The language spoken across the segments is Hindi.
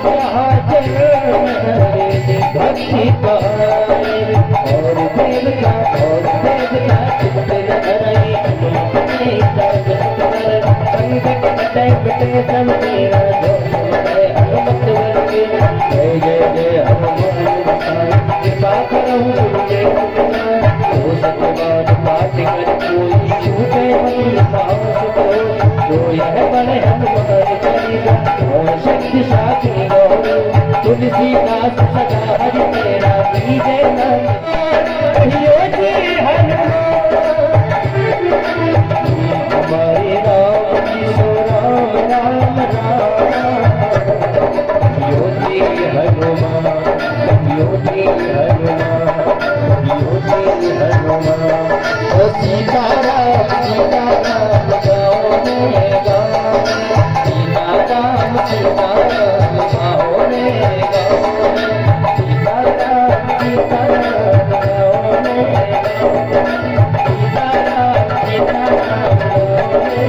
जहाँ भक्ति पाए और देवता चित्त न रही संकट कटे बिटे सब तेरा हनुमत वर्गे जय जय जय हनुमान कृपा करो सत्यवाद पाठ कर कोई छूटे नहीं साहस को जो यह बड़े हनुमान करेगा और शक्ति साथी गौर तुलसीदास सदा हरि तेरा विजय योगी हनुमान हमारे राम जी सो राम योगी हनुमान योगी हनुमान योगी हनुमान सीताराम सीताराम गाओने गाओ सीताराम सीताराम गाओने गाओ सीताराम सीताराम गाओने सीताराम सीताराम गाओने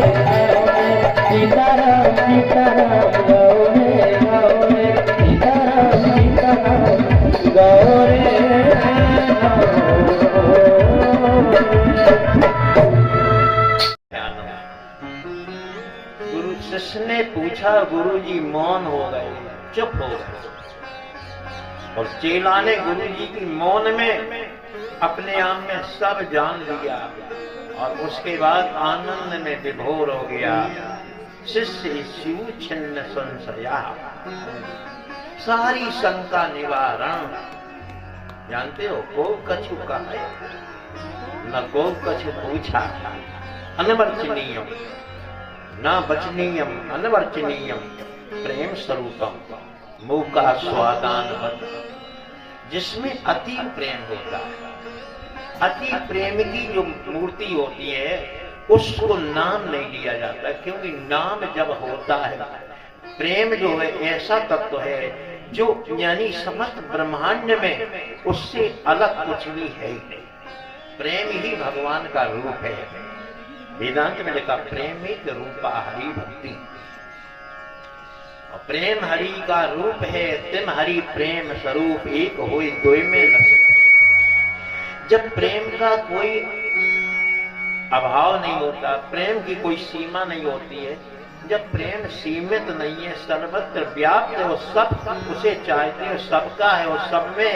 सीताराम सीताराम गाओने गाओने सीताराम सीताराम गाओने शिष्य ने पूछा, गुरुजी मौन हो गए, चुप हो गए। और चेला ने गुरुजी की मौन में अपने आप में सब जान लिया और उसके बाद आनंद में विभोर हो गया। शिष्य शिव छिन्न संशया, सारी शंका निवारण। जानते हो, को कछु कहा न को कछु पूछा, अनवर्चनीयम न वचनीयम अनवर्चनीयम प्रेम स्वरूपम मूका स्वादान बद, जिसमें अति प्रेम होता है। अति प्रेम की जो मूर्ति होती है उसको नाम नहीं लिया जाता, क्योंकि नाम जब होता है, प्रेम जो है ऐसा तत्व है जो यानी समस्त ब्रह्मांड में उससे अलग कुछ भी है ही नहीं। प्रेम ही भगवान का रूप है। वेदांत में लिखा प्रेमित रूपा हरि भक्ति, और प्रेम हरि का रूप है। तिम हरि प्रेम स्वरूप एक होई दोय में न सके। जब प्रेम का कोई अभाव नहीं होता, प्रेम की कोई सीमा नहीं होती है, जब प्रेम सीमित नहीं है, सर्वत्र व्याप्त है, वो सब उसे चाहते हैं, सबका है, वो सब में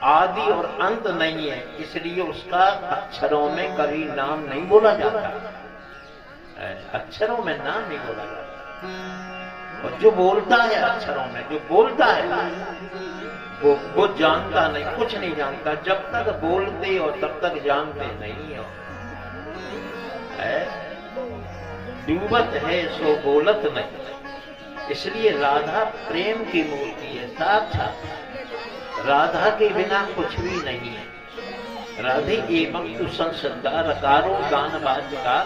आदि और अंत नहीं है, इसलिए उसका अक्षरों में कभी नाम नहीं बोला जाता। अक्षरों में नाम नहीं बोला जाता। और जो बोलता है अक्षरों में, जो बोलता है वो जानता नहीं, कुछ नहीं जानता। जब तक बोलते और तब तक जानते नहीं हो। डूबत है सो बोलत नहीं। इसलिए राधा प्रेम की मूर्ति है साक्षात। राधा के बिना कुछ भी नहीं है। राधे एवं तु संसदा रकारो गान वाचिका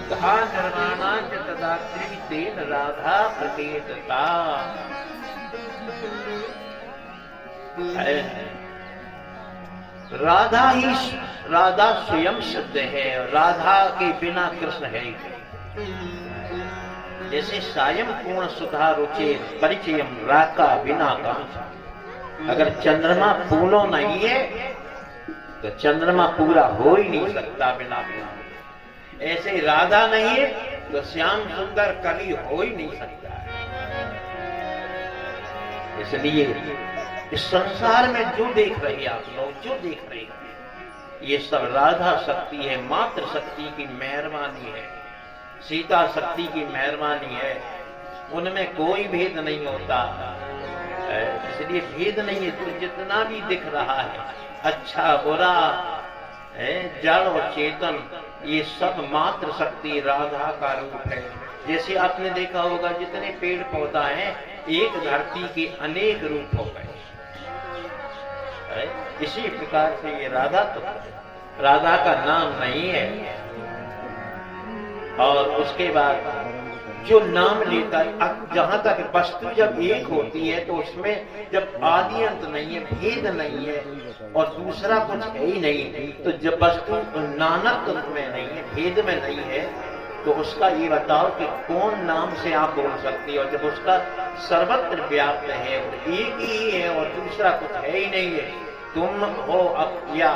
धा निर्माणाच तदात्री तेन राधा प्रतीतता। राधा स्वयं सिद्ध है, राधा के बिना कृष्ण है ही। जैसे सायं पूर्ण सुधा रुचे परिचयम राका बिना कांसा। अगर चंद्रमा पूर्ण नहीं है तो चंद्रमा पूरा हो ही नहीं सकता बिना पूर्ण। ऐसे राधा नहीं है तो श्याम सुंदर कभी हो ही नहीं सकता है। इसलिए इस संसार में जो देख रहे हैं आप लोग, जो देख रहे हैं, ये सब राधा शक्ति है, मात्र शक्ति की मेहरबानी है, सीता शक्ति की मेहरबानी है। उनमें कोई भेद नहीं होता, इसलिए भेद नहीं है। तो जितना भी दिख रहा है, अच्छा बुरा, जड़ और चेतन, ये सब मात्र शक्ति राधा का रूप है। जैसे आपने देखा होगा, जितने पेड़ पौधा हैं, एक धरती के अनेक रूप हो गए। इसी प्रकार से ये राधा तो राधा का नाम नहीं है। और उसके बाद जो नाम लेता है, जहां तक वस्तु जब एक होती है तो उसमें जब आदि अंत नहीं है, भेद नहीं है और दूसरा कुछ है ही नहीं, तो जब वस्तु नानत्व में नहीं है, भेद में नहीं है, तो उसका ये बताओ कि कौन नाम से आप बोल सकती हो, जब उसका सर्वत्र व्याप्त है और एक ही है और दूसरा कुछ है ही नहीं है। तुम हो अब या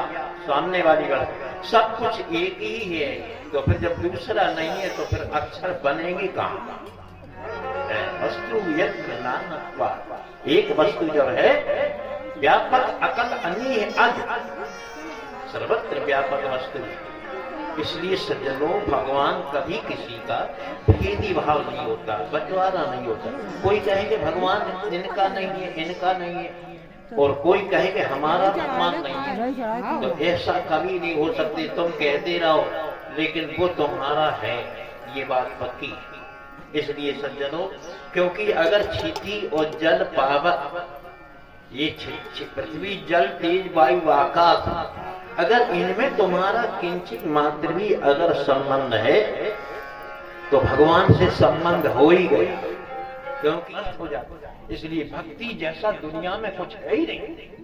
सामने वाली बात, सब कुछ एक ही है, तो फिर जब दूसरा नहीं है तो फिर अक्षर बनेंगे कहाँ? वस्तु यत्र नानत्वा, एक वस्तु जब है व्यापक अकल अनीह अज, सर्वत्र व्यापक वस्तु। इसलिए सज्जनों, भगवान कभी किसी का भेदी भाव नहीं होता, बंटवारा नहीं होता। कोई कहे कि भगवान इनका नहीं है, इनका नहीं है, और कोई कहे कि हमारा भगवान नहीं है, तो ऐसा कभी नहीं हो सकते। तुम कहते रहो लेकिन वो तुम्हारा है, ये बात पक्की है। इसलिए सज्जनों, क्योंकि अगर क्षिति और जल पावक, ये पृथ्वी जल तेज वायु आकाश, अगर इनमें तुम्हारा किंचित मात्र भी अगर संबंध है तो भगवान से संबंध हो ही गए, क्योंकि हो जाता। इसलिए भक्ति जैसा दुनिया में कुछ है ही नहीं।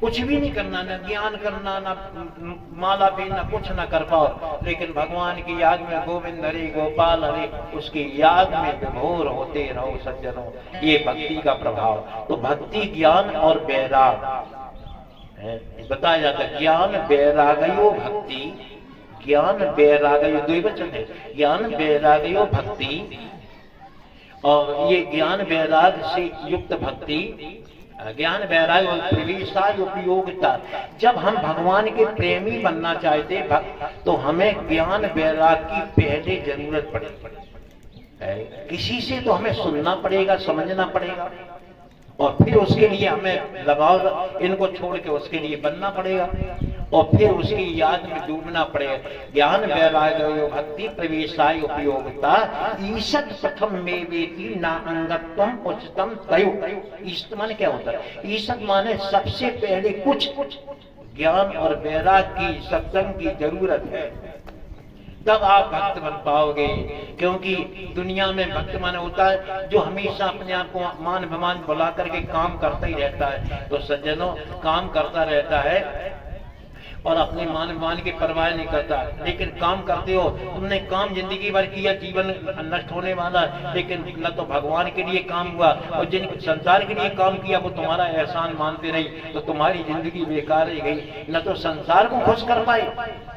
कुछ भी नहीं करना, न ज्ञान करना, न माला पहनना, कुछ न कर पाओ, लेकिन भगवान की याद में गोविंद हरे गोपाल हरे, उसकी याद में विभोर होते रहो सज्जनों। ये भक्ति का प्रभाव। तो भक्ति ज्ञान और वैराग बताया जाता है। ज्ञान वैरागयो भक्ति, ज्ञान वैरागयो, द्विवचन है, ज्ञान वैरागयो भक्ति। और ये ज्ञान वैराग से युक्त भक्ति, ज्ञान वैराग और प्रवेशा उपयोगिता। जब हम भगवान के प्रेमी बनना चाहते भक्त, तो हमें ज्ञान वैराग की पहले जरूरत पड़ेगी। किसी से तो हमें सुनना पड़ेगा, समझना पड़ेगा, और फिर उसके लिए हमें लगाव, इनको छोड़ के उसके लिए बनना पड़ेगा, और फिर उसकी याद में डूबना पड़ेगा। ज्ञान वैराग्यो भक्ति प्रवेशाय उपयोगिता, ईशत प्रथम में वेति ना अंगत्वम उच्चतम तयो। ईशत माने क्या होता है? ईशत माने सबसे पहले कुछ ज्ञान और वैराग की, सत्संग की जरूरत है, तब आप भक्त बन पाओगे। क्योंकि दुनिया में भक्त माने होता है जो हमेशा अपने आप को मान भमान बुला करके काम करता ही रहता है। तो सज्जनों, काम करता रहता है और अपने मान भमान की परवाह नहीं करता, लेकिन काम करते हो। तुमने काम जिंदगी भर किया, जीवन नष्ट होने वाला, लेकिन न तो भगवान के लिए काम हुआ, और जिन संसार के लिए काम किया वो तुम्हारा एहसान मानते नहीं, तो तुम्हारी जिंदगी बेकार ही गई। न तो संसार को खुश कर पाए।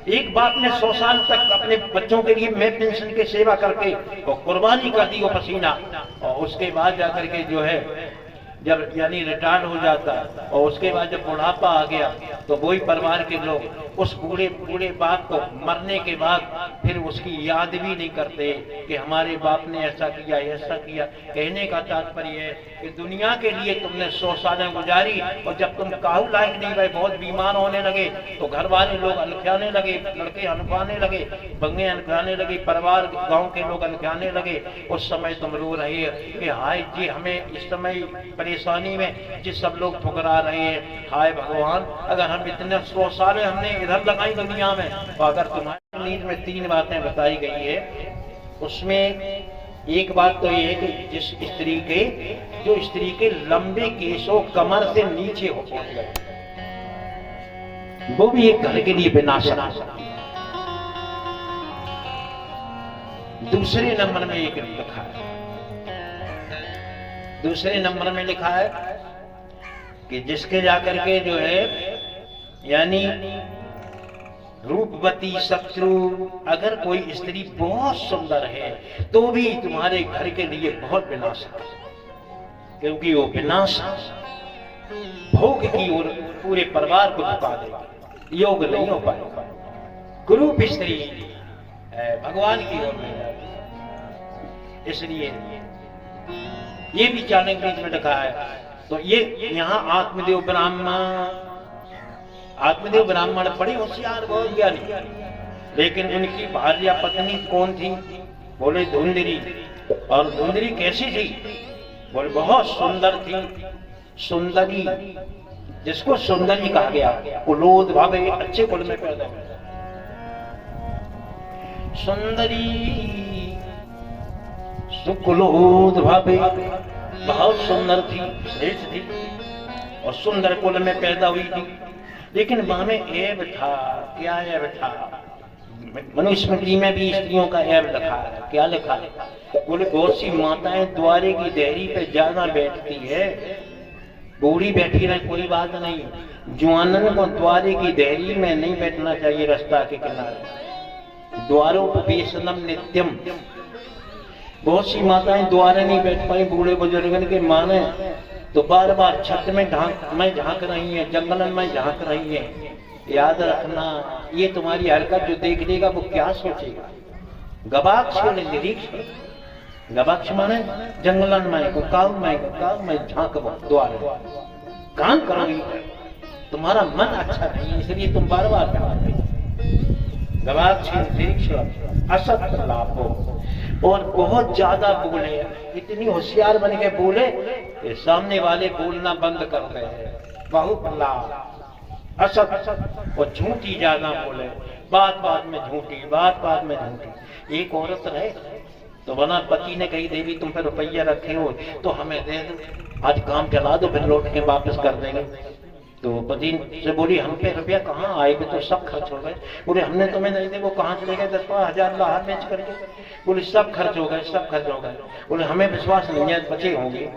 एक बाप ने 100 साल तक अपने बच्चों के लिए मैं पेंशन की सेवा करके और कुर्बानी कर दी वो पसीना, और उसके बाद जाकर के जो है जब यानी रिटायर्ड हो जाता, और उसके बाद जब बुढ़ापा आ गया तो वही परिवार के लोग उस बूढ़े बाप को मरने के बाद फिर उसकी याद भी नहीं करते कि हमारे बाप ने ऐसा किया, ऐसा किया। कहने का तात्पर्य है कि दुनिया के लिए तुमने 100 सालें गुजारी, और जब तुम काहू लायक नहीं रहे, बहुत बीमार होने लगे, तो घर वाले लोग अनखाने लगे, लड़के अनखाने लगे, बंगे अनखाने लगे, परिवार गांव के लोग अनखाने लगे। उस समय तुम रो रहे हो कि हाय जी, हमें इस समय परेशानी में जिस सब लोग ठुकरा रहे हैं, हाय भगवान, अगर हम इतने 100 साल हमने इधर लगाई दुनिया में, तो अगर तुम्हारी नींद में 3 बातें बताई गई है, उसमें एक बात तो ये है कि जिस स्त्री के, जो स्त्री के लंबे केशों कमर से नीचे हो गए, वो भी एक घर के लिए विनाशक। दूसरे नंबर में एक लिखा है, दूसरे नंबर में लिखा है कि जिसके जाकर के जो है यानी रूपवती शत्रु, अगर कोई स्त्री बहुत सुंदर है तो भी तुम्हारे घर के लिए बहुत विनाशक है, क्योंकि वो विनाश भोग की ओर पूरे परिवार को झुका देगा, योग नहीं हो पाएगा। कुरूप स्त्री भगवान की ओर नहीं जाती। इसलिए ये भी चाणक्य में लिखा है। तो ये यहाँ आत्मदेव ब्राह्मण बड़े होशियार, बहुत ज्ञानी, लेकिन उनकी भार्या पत्नी कौन थी? बोले धुंधरी। और धुंधरी कैसी थी? बोले बहुत सुंदर थी, सुंदरी, जिसको सुंदरी कहा गया, कुलोद भावे, अच्छे कुल में पैदा हुआ, सुंदरी सुकुलोद भावे, बहुत सुंदर थी, श्रेष्ठ थी, और सुंदर कुल में पैदा हुई थी। लेकिन वहां में ऐब था। क्या ऐब था? मनुस्मृति में भी स्त्रियों का ऐब लिखा है। क्या लिखा है? बोले बहुत सी माताएं द्वारे की देहरी पे ज्यादा बैठती है। बूढ़ी बैठी रहे कोई बात नहीं, जवानन को द्वारे की देहरी में नहीं बैठना चाहिए, रास्ता के किनारे। द्वारोपवेशनम नित्यम। बहुत सी माताएं द्वारे नहीं बैठ पाई, बूढ़े बुजुर्गन के माने तो बार बार छत में झांक रही है, जंगलन में झांक रही है। याद रखना, ये तुम्हारी हरकत जो देख लेगा वो क्या सोचेगा। गवाक्ष निरीक्षण, गवाक्ष माने जंगलन में को काल में झांक द्वार काम करोगी, तुम्हारा मन अच्छा नहीं, इसलिए तुम बार बार गवाक्ष निरीक्षण असत लाभ हो। और बहुत ज्यादा बोले, इतनी होशियार बन के बोले कि सामने वाले बोलना बंद कर गए। बहुत लाभ असत और झूठी ज्यादा बोले, बात बात में झूठी, बात बात में झूठी। एक औरत रहे तो बना पति ने कही, देवी तुम पे रुपया रखे हो तो हमें दे दो, आज काम चला दो, फिर लौट के वापस कर देंगे। तो पति से बोली, हम पे रुपया कहाँ आए, तो सब खर्च हो गए। बोले हमने तुम्हें नहीं दे, वो कहाँ चले गए 10,000 लाहर बेच करके। बोले सब खर्च हो गए, सब खर्च हो गए। बोले हमें विश्वास नहीं है बचे होंगे।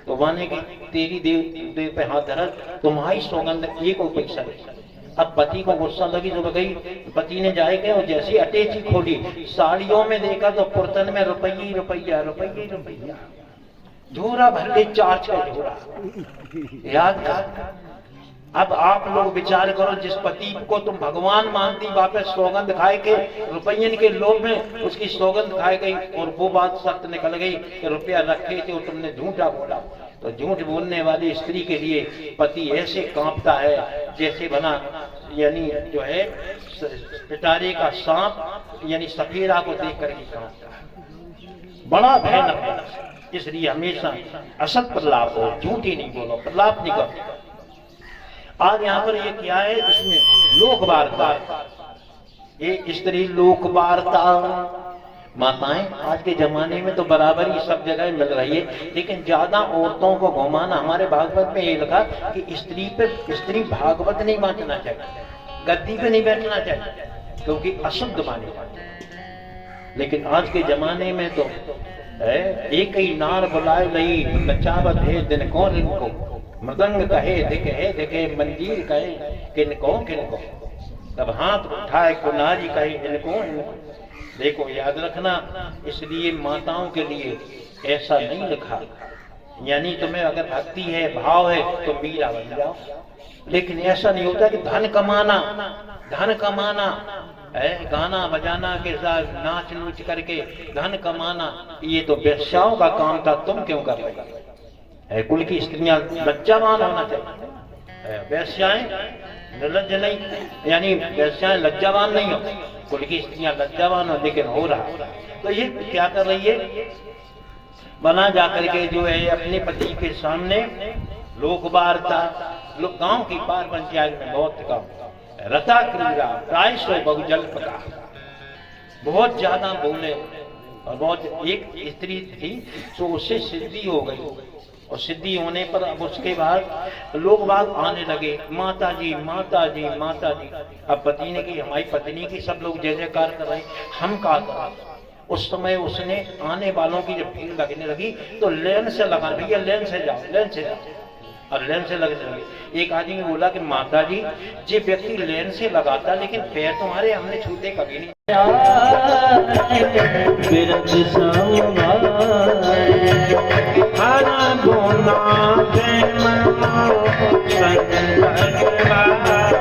तो माने की तेरी देव पे हाथ धरा, तुम्हारी सौगंध एक और पैसा नहीं। अब पति को गुस्सा लगी तो गई, पति ने जाए गए और जैसी अटैची खोली, साड़ियों में देखा तो पुर्तन में रुपया, झोरा भर ले 4-6 झोरा। याद कर, अब आप लोग विचार करो, जिस पति को तुम भगवान मानती वापस सौगंध खाए के रुपयन के लोभ में उसकी सौगंध खाए गई, और वो बात सत्य निकल गई कि रुपया रखे थे और तुमने झूठा बोला। तो झूठ बोलने वाली स्त्री के लिए पति ऐसे कांपता है जैसे बना यानी जो है पिटारे का सांप, यानी सफेरा को देख कर ही कांपता है। बड़ा भयानक है। इसलिए हमेशा असत प्रलाप हो, झूठी नहीं बोलो, प्रलाप नहीं करो। आज यहाँ पर ये क्या है, इसमें लोक वार्ता, ये स्त्री लोक वार्ता। माताएं आज के जमाने में तो बराबर ही सब जगह मिल रही है, लेकिन ज्यादा औरतों को घुमाना, हमारे भागवत में ये लिखा कि स्त्री भागवत नहीं बांटना चाहिए, गद्दी पे नहीं बैठना चाहिए, क्योंकि अशुद्ध माने जाते। लेकिन आज के जमाने में तो एक ही नार बुलाए लई नचावत है दिन कौन इनको, मृदंग कहे दिखे मंजीर कहे किनको, तब हाथ उठाए कुनारी कहे इनको। देखो याद रखना, इसलिए माताओं के लिए ऐसा नहीं लिखा, यानी तुम्हें अगर भक्ति है, भाव है तो मीरा बन जाओ, लेकिन ऐसा नहीं होता कि धन कमाना है, गाना बजाना के साथ नाच नूच करके धन कमाना, ये तो वेश्याओं का काम था, तुम क्यों कर रहे है? कुल की स्त्रियां लज्जावान होना चाहिए, वेश्याएं निर्लज्ज नहीं, यानी वेश्याएं लज्जावान नहीं हो, कुल की स्त्रियां लज्जावान हो, लेकिन हो रहा। तो ये क्या कर रही है, बना जाकर के जो है अपने पति के सामने लोक वार्ता, लोग गांव की पार पंचायत में बहुत काम, रता क्रीड़ा प्राय सो बहुजल पका, बहुत ज्यादा बोले। और बहुत एक स्त्री थी तो उससे सिद्धि हो गई, और सिद्धि होने पर अब उसके बाद लोग बाग आने लगे, माता जी माता जी माता जी। अब पति ने की, हमारी पत्नी की सब लोग जय जयकार कर रहे, हम क्या करें? उस समय उसने आने वालों की जब भीड़ लगने लगी तो लेन से लगा, भैया लेन से जाओ, लेन से जाओ, और लेन से लगने लगे। एक आदमी ने बोला कि माता जी, ये व्यक्ति लेन से लगाता लेकिन पैर तुम्हारे हमने छूते कभी नहीं। मंगल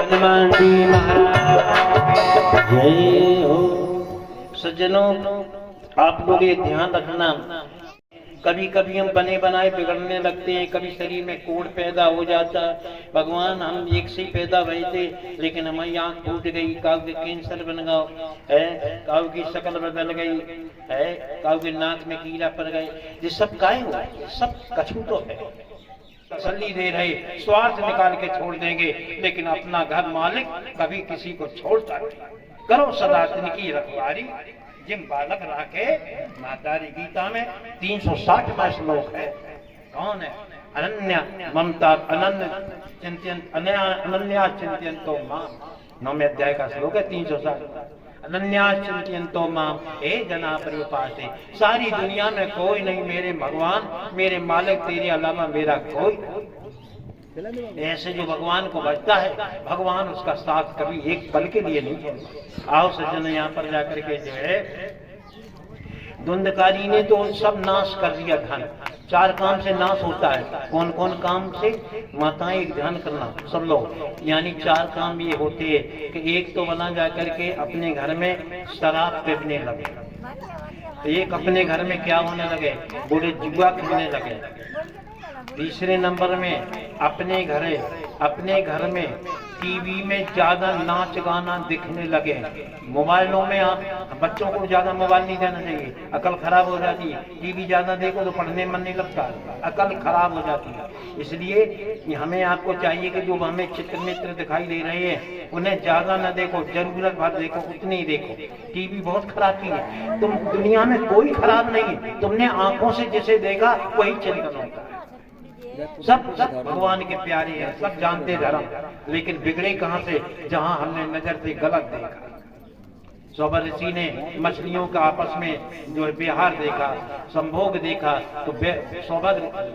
हनुमान जी महाराज जय हो। सज्जनों, आप लोग ये ध्यान रखना, कभी कभी हम बने बनाए बिगड़ने लगते हैं, कभी शरीर में कोढ़ पैदा हो जाता। भगवान हम एक से ही पैदा हुए थे, लेकिन हमारी आंख फूट गई, काऊ के कैंसर बन गया है, काऊ की शक्ल बदल गई है, काऊ के नाक में कीड़ा पड़ गए। ये सब काहे हुआ? सब कछू तो है, तसल्ली दे रहे, स्वार्थ निकाल के छोड़ देंगे, लेकिन अपना घर मालिक कभी किसी को छोड़ता नहीं। करो सदा तिनकी रखवारी, जिन बालक राखे मातारी। गीता में 360 श्लोक है। कौन है? अनन्या ममता अनन्य चिंतन अनन्या चिंतयन्तो मां, 9वें अध्याय का श्लोक है 360। अनन्या चिंतयन्तो मां हे जना परिपाते। सारी दुनिया में कोई नहीं मेरे भगवान, मेरे मालिक तेरे अलावा मेरा कोई। ऐसे जो भगवान को भजता है, भगवान उसका साथ कभी एक पल के लिए नहीं छोड़ता। आओ सज्जन, यहाँ पर जाकर के जो है धुंधकारी ने तो सब नाश कर दिया धन। 4 काम से नाश होता है। कौन कौन काम से? माताएं एक ध्यान करना सब लोग, यानी 4 काम ये होते हैं कि एक तो बना जाकर के अपने घर में शराब पीने लगे, एक अपने घर में क्या होने लगे? बूढ़े जुआ खेलने लगे। तीसरे नंबर में अपने घर में टीवी में ज्यादा नाच गाना दिखने लगे। मोबाइलों में आप बच्चों को ज्यादा मोबाइल नहीं देना चाहिए, अकल खराब हो जाती है। टीवी ज्यादा देखो तो पढ़ने मन नहीं लगता, अकल खराब हो जाती है। इसलिए हमें आपको चाहिए कि जो हमें चित्र मित्र दिखाई दे रहे हैं उन्हें ज्यादा न देखो, जरूरत भर देखो, उतनी ही देखो। टीवी बहुत खराब चीज है। तुम दुनिया में कोई खराब नहीं है, तुमने आंखों से जिसे देखा वही चिंतन होता है। सब भगवान के प्यारे हैं, सब जानते धर्म, लेकिन बिगड़े कहां से? जहां हमने नजर से गलत देखा। सौभर ऋषि ने मछलियों का आपस में जो व्यवहार देखा, संभोग देखा, तो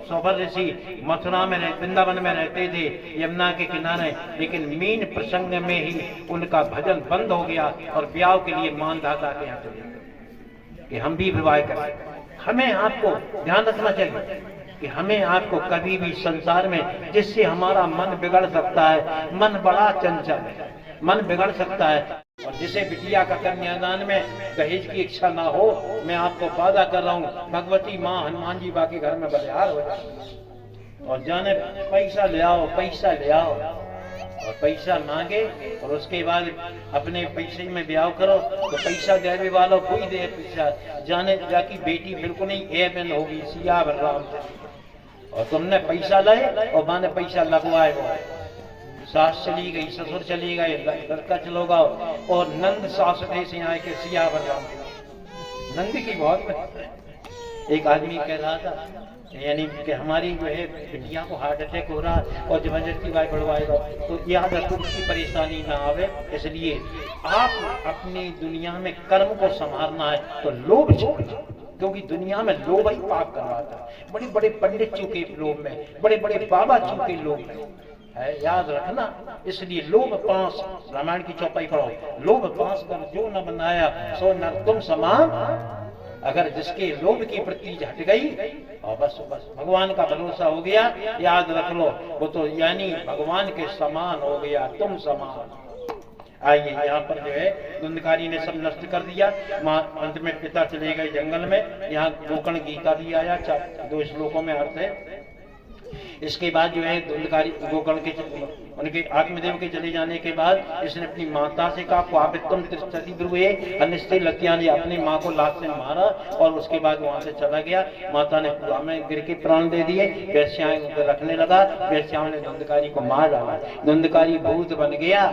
सौभर ऋषि मथुरा में वृंदावन में रहते थे, यमुना के किनारे, लेकिन मीन प्रसंग में ही उनका भजन बंद हो गया और ब्याह के लिए मानधाता के यहाँ चले गए कि हम भी विवाह करें। हमें आपको ध्यान रखना चाहिए कि हमें आपको कभी भी संसार में जिससे हमारा मन बिगड़ सकता है, मन बड़ा चंचल है, मन बिगड़ सकता है। और जिसे बिटिया का कन्यादान में दहेज की इच्छा ना हो, मैं आपको वादा कर रहा हूँ भगवती माँ हनुमान जी बाकी घर में बलिहार हो जाए और जाने पैसा ले आओ, पैसा ले आओ, और पैसा मांगे और उसके बाद अपने पैसे में ब्याह करो तो पैसा देने वालों कोई दे पैसा, जाने जाकी बेटी बिल्कुल नहीं एमएन होगी, सियावर राम। और तुमने पैसा लाए और माने पैसा लगवाए, वो सास चली गई, ससुर चली गए, लड़का चलो गाओ, और नंद सास से आए के सियावर राम। नंद की बहुत एक आदमी कह रहा था, यानी कि हमारी जो है बिटिया को हार्ट अटैक हो रहा है और जबरदस्ती गाय बढ़वाएगा, तो याद रखो उसकी परेशानी ना आवे। इसलिए आप अपनी दुनिया में कर्म को संभालना है तो लोभ छोड़, क्योंकि दुनिया में लोभ ही पाप करवाता है। बड़े बड़े पंडित चुके लोभ में, बड़े बड़े बाबा चुके लोभ में है, याद रखना। इसलिए लोभ पास, रामायण की चौपाई पढ़ो, लोभ पास कर जो न बनाया सो न तुम समान। अगर जिसके लोभ की वृत्ति हट गई और बस भगवान का भरोसा हो गया, याद रख लो वो तो यानी भगवान के समान हो गया, तुम समान। आइए यहाँ पर जो है धुंधकारी ने सब नष्ट कर दिया। अंत में पिता चले गए जंगल में। यहाँ गोकर्ण गीता भी आया, 2 श्लोकों में अर्थ है। इसके बाद जो है धुंधकारी गोकर्ण के उनके आत्मदेव के चले जाने के बाद इसने अपनी माता से कहा क्वापित्तम तिष्ठति ब्रुवे अन्यस्ते लत्या ने अपनी माँ को लात से मारा और उसके बाद वहां से चला गया। माता ने कुआं में गिर के प्राण दे दिए। वेश्याएं उनको रखने लगा। वेश्याओं ने धुंधकारी को मार डाला। धुंधकारी भूत बन गया।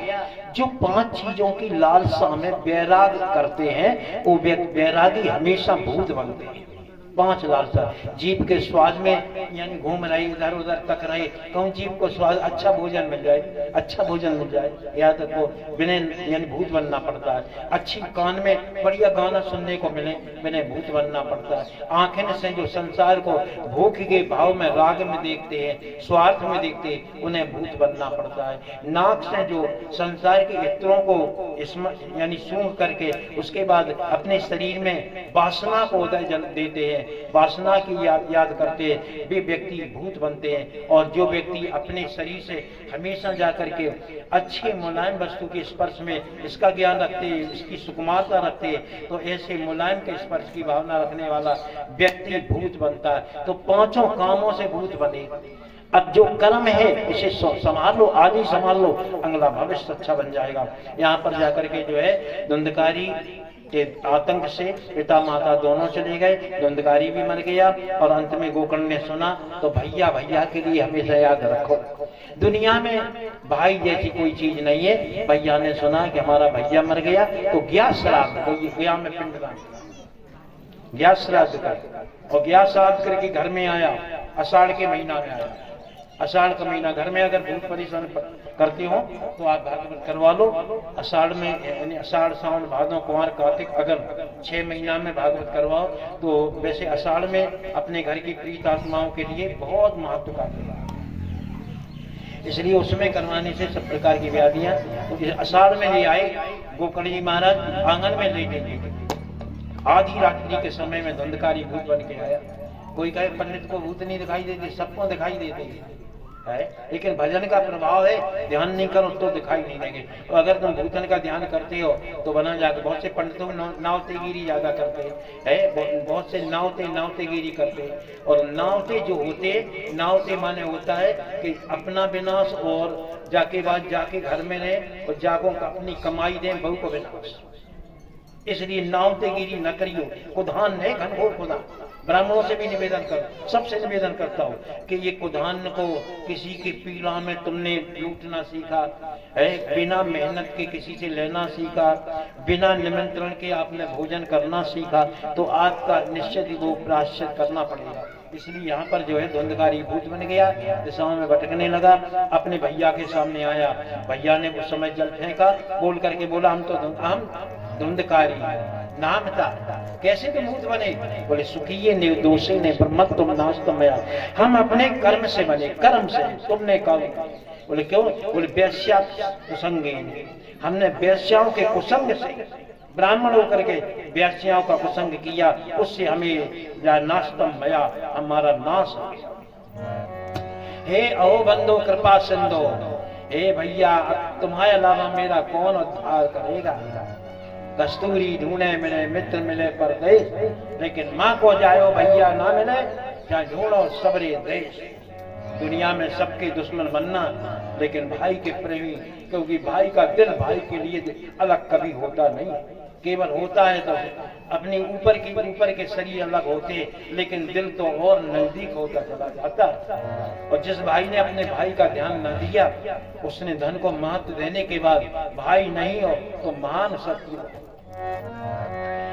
जो 5 चीजों की लालसा में वैराग करते हैं वो वैरागी हमेशा भूत बनते हैं। 5 लालसा, जीभ के स्वाद में यानी घूम रहे इधर उधर तक रहे, कौन जीभ को स्वाद अच्छा भोजन मिल जाए, अच्छा भोजन मिल जाए, या तक वो बिना यानी भूत बनना पड़ता है। अच्छी कान में बढ़िया गाना सुनने को मिले, बिना भूत बनना पड़ता है। आंखें से जो संसार को भूख के भाव में राग में देखते हैं, स्वार्थ में देखते हैं, उन्हें भूत बनना पड़ता है। नाक से जो संसार के इत्रों को यानी सूंघ करके उसके बाद अपने शरीर में वासना को उदय देते हैं, वासना की याद करते हैं, वे व्यक्ति भूत बनते हैं। और जो व्यक्ति अपने शरीर से हमेशा जाकर के अच्छे मुलायम वस्तु के स्पर्श में इसका ज्ञान रखते हैं, इसकी सुकुमारता रखते हैं, तो ऐसे मुलायम के स्पर्श की भावना रखने वाला व्यक्ति भूत बनता है। तो 5 कामों से भूत बने। अब जो कर्म है इसे संभाल लो, आज ही संभाल लो, अगला भविष्य अच्छा बन जाएगा। यहाँ पर जाकर के जो है धुंधकारी के आतंक से पिता माता दोनों चले गए। धुंधकारी भी मर गया। और अंत में गोकर्ण ने सुना तो भैया भैया के लिए हमेशा याद रखो, दुनिया में भाई जैसी कोई चीज नहीं है। भैया ने सुना कि हमारा भैया मर गया तो गया श्राद्ध, तो गया में पिंडदान, गया श्राद्ध कर, और गया श्राद्ध करके घर में आया। आषाढ़ के महीना में आया। आषाढ़ का महीना घर में अगर भूत परेशान करते हो तो आप भागवत करवा लो। आषाढ़ में यानी आषाढ़ सावन भादों कुंवर कार्तिक अगर 6 महीना में भागवत करवाओ तो वैसे आषाढ़ में अपने घर की प्रीत आत्माओं के लिए बहुत महत्व का है, इसलिए उसमें करवाने से सब प्रकार की व्याधियां। तो आषाढ़ में ले आए गोकर्ण जी महाराज, आंगन में ले गए। आधी रात्रि के समय में धुंधकारी भूत बन के आया। कोई कहे पंडित को भूत नहीं दिखाई देते, सबको दिखाई देते है, लेकिन भजन का प्रभाव है, ध्यान नहीं करो तो दिखाई नहीं देंगे। तो अगर तुम भूतन का ध्यान करते हो तो बना जाकर बहुत से पंडितों नावतेगिरी ज्यादा करते हैं, बहुत से नावतेगिरी करते हैं। और नावते जो होते, नावते माने होता है कि अपना विनाश और जाके बाद जाके घर में रहे और जाको अपनी कमाई दें बहू को विनाश। इसलिए नावतेगिरी न करियो, कुधान है घनघोर खुदा। ब्राह्मणों से भी निवेदन करो, सबसे निवेदन करता हूँ कि ये कुधान को किसी की पीड़ा में तुमने लूटना सीखा है, बिना मेहनत के किसी से लेना सीखा, बिना निमंत्रण के आपने भोजन करना सीखा, तो आपका निश्चित ही वो प्रायश्चित करना पड़ेगा। इसलिए यहाँ पर जो है धुंधकारी भूत बन गया, दिशाओं में भटकने लगा, अपने भैया के सामने आया। भैया ने उस समय जल फेंका, बोल करके बोला हम धुंधकारी नाम था। कैसे तुम भूत बने? बोले सुखिए निर्दोषी ने ब्रह्म तुम नास्तमया, हम अपने कर्म से बने, कर्म से, तुमने कहा। बोले क्यों? बोले वेश्या कुसंगे, हमने वेश्याओं के कुसंग से, ब्राह्मण होकर के वेश्याओं का कुसंग किया, उससे हमें नास्तम मया, हमारा नाश हो गया। हे अहो बंधो कृपा सिंधो, हे भैया तुम्हारे अलावा मेरा कौन उद्धार करेगा? कस्तूरी ढूंढे मिले, मित्र मिले परदेश, लेकिन माँ को जायो भैया ना मिले, क्या ढूंढो सबरे देश। दुनिया में सबके दुश्मन बनना, लेकिन भाई के प्रेमी, क्योंकि भाई का दिल भाई के लिए अलग कभी होता नहीं, केवल होता है तो अपने ऊपर के शरीर अलग होते, लेकिन दिल तो और नजदीक होता चला जाता। और जिस भाई ने अपने भाई का ध्यान न दिया, उसने धन को महत्व देने के बाद भाई नहीं हो तो महान शत्रु,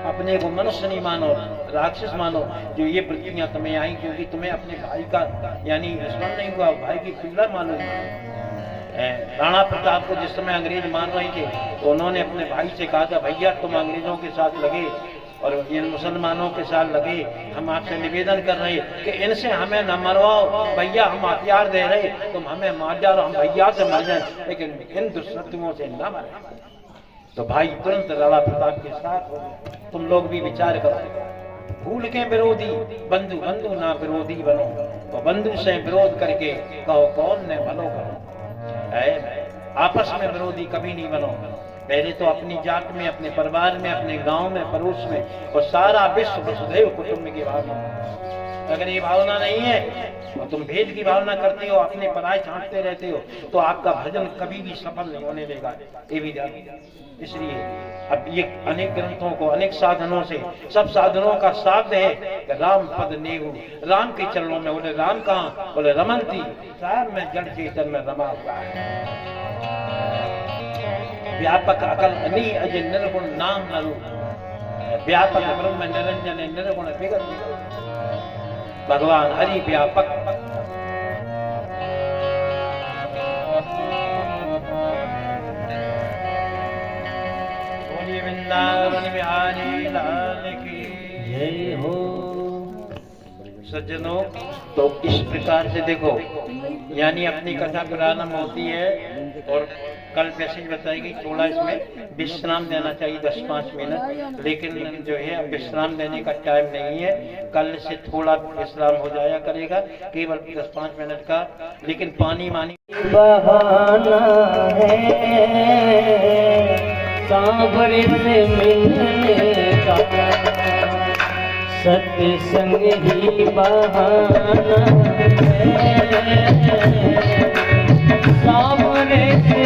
अपने को मनुष्य नहीं मानो, राक्षस मानो। जो ये वृत्तियां तुम्हें आई क्योंकि तुम्हें अपने भाई का यानी स्मरण नहीं हुआ, भाई की पीड़ा मानो। राणा प्रताप को जिस समय अंग्रेज मान रहे थे तो उन्होंने अपने भाई से कहा था, भैया तुम अंग्रेजों के साथ लगे और इन मुसलमानों के साथ लगे, हम आपसे निवेदन कर रहे कि इनसे हमें न मरवाओ भैया, हम हथियार दे रहे, तुम हमें मार जाओ, हम भैया से मर जाए, लेकिन इन दुष्शत्रुओं से न मरे। तो भाई तुरंत राणा प्रताप के साथ हो गए। तुम लोग भी विचार करो, भूल के विरोधी बंधु, बंधु ना विरोधी बनो, तो बंधु से विरोध करके कहो कौन ने भलो करो। आपस में विरोधी कभी नहीं बनो। पहले तो अपनी जात में, अपने परिवार में, अपने गांव में, पड़ोस में, और सारा विश्व वसुधैव कुटुंब की भावना। अगर ये भावना नहीं है और तुम भेद की भावना करते हो, अपने पराये छांटते रहते हो, तो आपका भजन कभी भी सफल नहीं होने देगा। ये भी ध्यान। इसलिए अब ये अनेक ग्रंथों को अनेक साधनों से, सब साधनों का साध है कि राम पद नेहु, राम के चरणों में। बोले राम कहाँ? बोले रमनती साहब में जड़ चेतन में रमा हुआ है। व्यापक अकल अनी अजय निर्गुण नाम नरु, व्यापक ब्रह्म निरंजन निर्गुण विगत, भगवान हरि व्यापक। बोलिए वृंदावन बिहारी लाल की जय हो। सज्जनों, तो इस प्रकार से देखो, यानी अपनी कथा प्रारंभ होती है और कल मैसेज बताएगी थोड़ा इसमें विश्राम देना चाहिए 10-5 मिनट, लेकिन जो है अब विश्राम देने का टाइम नहीं है। कल से थोड़ा विश्राम हो जाया करेगा, केवल 10-5 मिनट का। लेकिन पानी मानी बहाना है सांवरे से मिलने का, सत्संग ही बहाना है सांवरे से